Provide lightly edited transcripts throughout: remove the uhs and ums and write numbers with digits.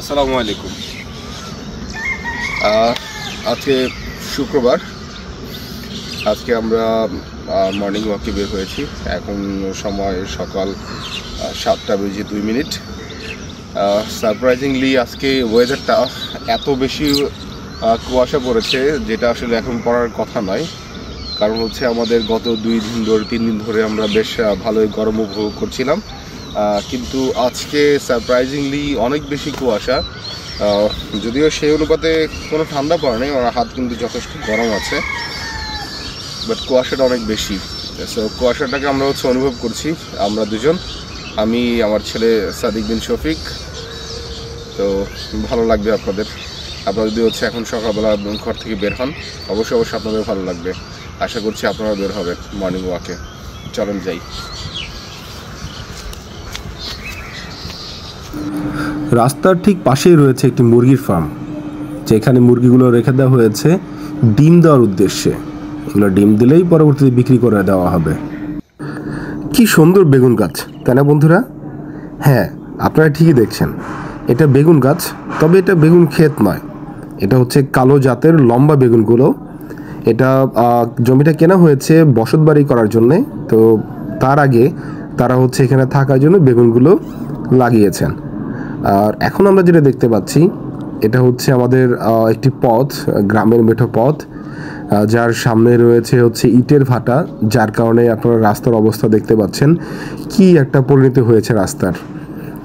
আসসালামু আলাইকুম। আজকে শুক্রবার। আজকে আমরা মর্নিং ওয়াকে বের হয়েছি। এখন সময় সকাল 7:02। সারপ্রাইজিংলি আজকে ওয়েদারটা এত বেশি কুয়াশা পড়েছে, যেটা আসলে এখন পড়ার কথা নয়। কারণ হচ্ছে আমাদের গত 3 দিন ধরে আমরা বেশ ভালোই গরম উপভোগ করছিলাম, কিন্তু আজকে সারপ্রাইজিংলি অনেক বেশি কুয়াশা। যদিও সেই অনুপাতে কোনো ঠান্ডা পড়ে নেই, ওর হাত কিন্তু যথেষ্ট গরম আছে, বাট কুয়াশাটা অনেক বেশি। সো কুয়াশাটাকে আমরা অনুভব করছি আমরা দুজন, আমি আমার ছেলে সাদিক বিন শফিক। তো ভালো লাগবে আপনারা যদি এখন সকালবেলা ঘর থেকে বের হন, অবশ্যই আপনাদের ভালো লাগবে। আশা করছি আপনারা বের হবেন মর্নিং ওয়াকে। চলেন যাই। রাস্তার ঠিক পাশেই রয়েছে একটি মুরগির ফার্ম, যেখানে মুরগিগুলো রেখে দেওয়া হয়েছে ডিম দেওয়ার উদ্দেশ্যে। এগুলো ডিম দিলেই পরবর্তীতে বিক্রি করে দেওয়া হবে। কি সুন্দর বেগুন গাছ, তাই না বন্ধুরা? হ্যাঁ, আপনারা ঠিকই দেখছেন, এটা বেগুন গাছ। তবে এটা বেগুন ক্ষেত নয়, এটা হচ্ছে কালো জাতের লম্বা বেগুনগুলো। এটা জমিটা কেনা হয়েছে বসত বাড়ি করার জন্যে। তো তার আগে তারা এখানে থাকার জন্য বেগুনগুলো লাগিয়েছেন। আর এখন আমরা যেটা দেখতে পাচ্ছি, এটা হচ্ছে আমাদের একটি পথ, গ্রামের মেঠো পথ, যার সামনে রয়েছে ইটের ভাটা, যার কারণে আপনারা রাস্তার অবস্থা দেখতে পাচ্ছেন কি একটা পরিণতি হয়েছে রাস্তার।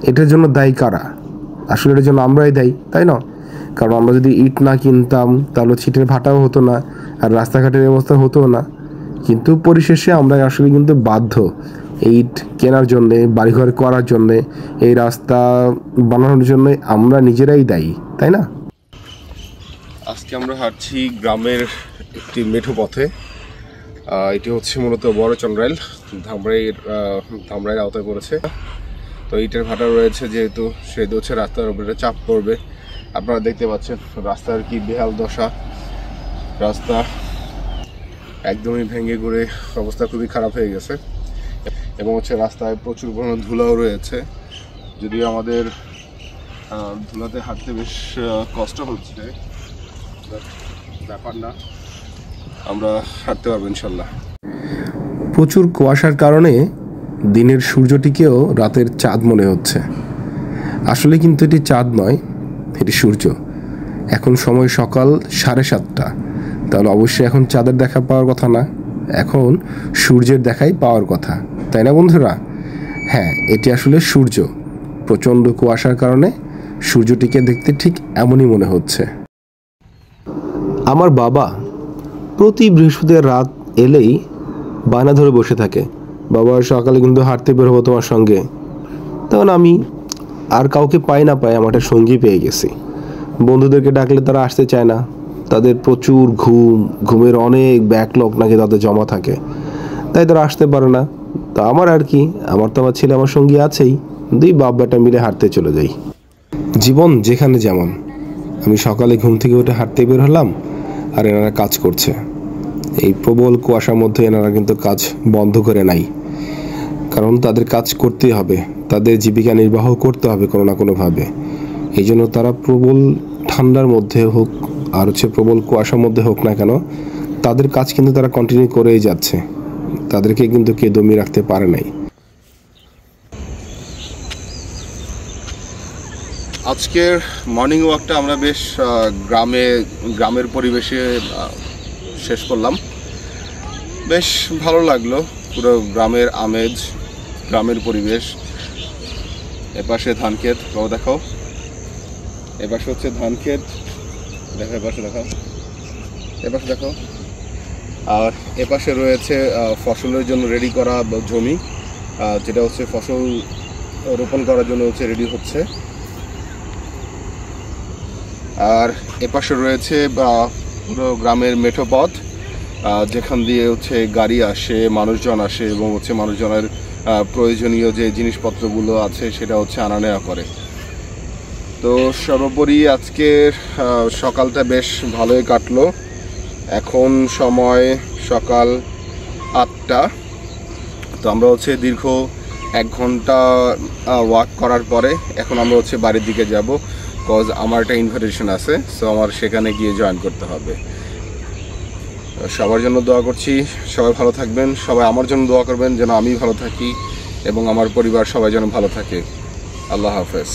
এটার জন্য দায়ী কারা? আসলে এটার জন্য আমরাই দায়ী, তাই না? কারণ আমরা যদি ইট না কিনতাম তাহলে ছিটের ভাটাও হতো না, আর রাস্তাঘাটের ব্যবস্থা হতো না। কিন্তু পরিশেষে আমরা আসলে কিন্তু বাধ্য ইট কেনার জন্যে, বাড়িঘর করার জন্যে, এই রাস্তা বানানোর জন্য আমরা নিজেরাই দায়ী, তাই না? আজকে আমরা হাঁটছি গ্রামের একটি মেঠো পথে। এটি মূলত বড় চন্দ্রাইল ধামরাইয়ের আওতায় পড়েছে। তো ইটের ভাটা রয়েছে, যেহেতু সেহেতু রাস্তার উপরে চাপ পড়বে। আপনারা দেখতে পাচ্ছেন রাস্তার কি বেহাল দশা। রাস্তা একদমই ভেঙে ঘুরে অবস্থা খুবই খারাপ হয়ে গেছে, এবং রাস্তায় প্রচুর পরিমাণ ধুলাও রয়েছে। যদিও আমাদের ধুলাতে হাঁটতে বেশ কষ্ট হচ্ছে, ব্যাপার না, আমরা হাঁটতে পারবো ইনশাল্লাহ। প্রচুর কুয়াশার কারণে দিনের সূর্যটিকেও রাতের চাঁদ মনে হচ্ছে। আসলে কিন্তু এটি চাঁদ নয়, এটি সূর্য। এখন সময় সকাল 7:30। তাহলে অবশ্যই এখন চাঁদের দেখা পাওয়ার কথা না, এখন সূর্যের দেখাই পাওয়ার কথা, তাই না বন্ধুরা? হ্যাঁ, এটি আসলে সূর্য। প্রচণ্ড কুয়াশার কারণে সূর্যটিকে দেখতে ঠিক এমনই মনে হচ্ছে। আমার বাবা প্রতি বৃহস্পতিবার রাত এলেই বায়না ধরে বসে থাকে, বাবা সকালে কিন্তু হাঁটতে বের হবো তোমার সঙ্গে। তখন আমি আর কাউকে পাই না পাই, আমার একটা সঙ্গী পেয়ে গেছি। বন্ধুদেরকে ডাকলে তারা আসতে চায় না, তাদের প্রচুর ঘুমের অনেক ব্যাকলগ নাকি তাদের জমা থাকে, তাই তারা আসতে পারে না। তা আমার আর কি, আমার তো আমার ছেলে আমার সঙ্গী আছেই, দুই বাপ বেটা মিলে হাঁটতে চলে যাই। জীবন যেখানে যেমন। আমি সকালে ঘুম থেকে উঠে হাঁটতে বের হলাম, আর এনারা কাজ করছে। এই প্রবল কুয়াশার মধ্যে এনারা কিন্তু কাজ বন্ধ করে নাই, কারণ তাদের কাজ করতেই হবে, তাদের জীবিকা নির্বাহ করতে হবে কোনো না কোনোভাবে। এই জন্য তারা প্রবল ঠান্ডার মধ্যে হোক আর প্রবল কুয়াশার মধ্যে হোক না কেন, তাদের কাজ কিন্তু তারা কন্টিনিউ করেই যাচ্ছে। তাদেরকে কিন্তু কে দমিয়ে রাখতে পারে নাই। আজকের মর্নিং ওয়াকটা আমরা বেশ গ্রামের পরিবেশে শেষ করলাম। বেশ ভালো লাগলো, পুরো গ্রামের আমেজ, গ্রামের পরিবেশ। এপাশে ধান ক্ষেত, বাবা দেখাও, এপাশে ধান ক্ষেত, দেখো এপাশে দেখাও, এপাশে দেখো। আর এপাশে রয়েছে ফসলের জন্য রেডি করা জমি, যেটা ফসল রোপণ করার জন্য রেডি হচ্ছে। আর এপাশে রয়েছে পুরো গ্রামের মেঠো পথ, যেখান দিয়ে গাড়ি আসে, মানুষজন আসে, এবং মানুষজনের প্রয়োজনীয় যে জিনিসপত্রগুলো আছে সেটা আনা নেওয়া করে। তো সর্বোপরি আজকের সকালটা বেশ ভালোই কাটলো। এখন সময় সকাল 8টা। তো আমরা দীর্ঘ 1 ঘন্টা ওয়াক করার পরে এখন আমরা বাড়ির দিকে যাব। কজ আমার একটা ইনভিটেশন আছে, সো আমার সেখানে গিয়ে জয়েন করতে হবে। সবার জন্য দোয়া করছি, সবাই ভালো থাকবেন, সবাই আমার জন্য দোয়া করবেন যেন আমি ভালো থাকি এবং আমার পরিবার সবাই যেন ভালো থাকে। আল্লাহ হাফেজ।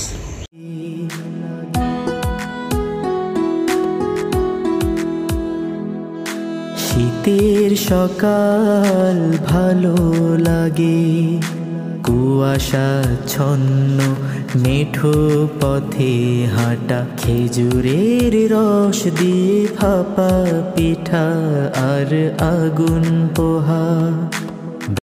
শীতের সকাল ভালো লাগে, কুয়াশাচ্ছন্ন মেঠো পথে হাঁটা, খেজুরের রস দিয়ে ভাপা পিঠা আর আগুন পোহা।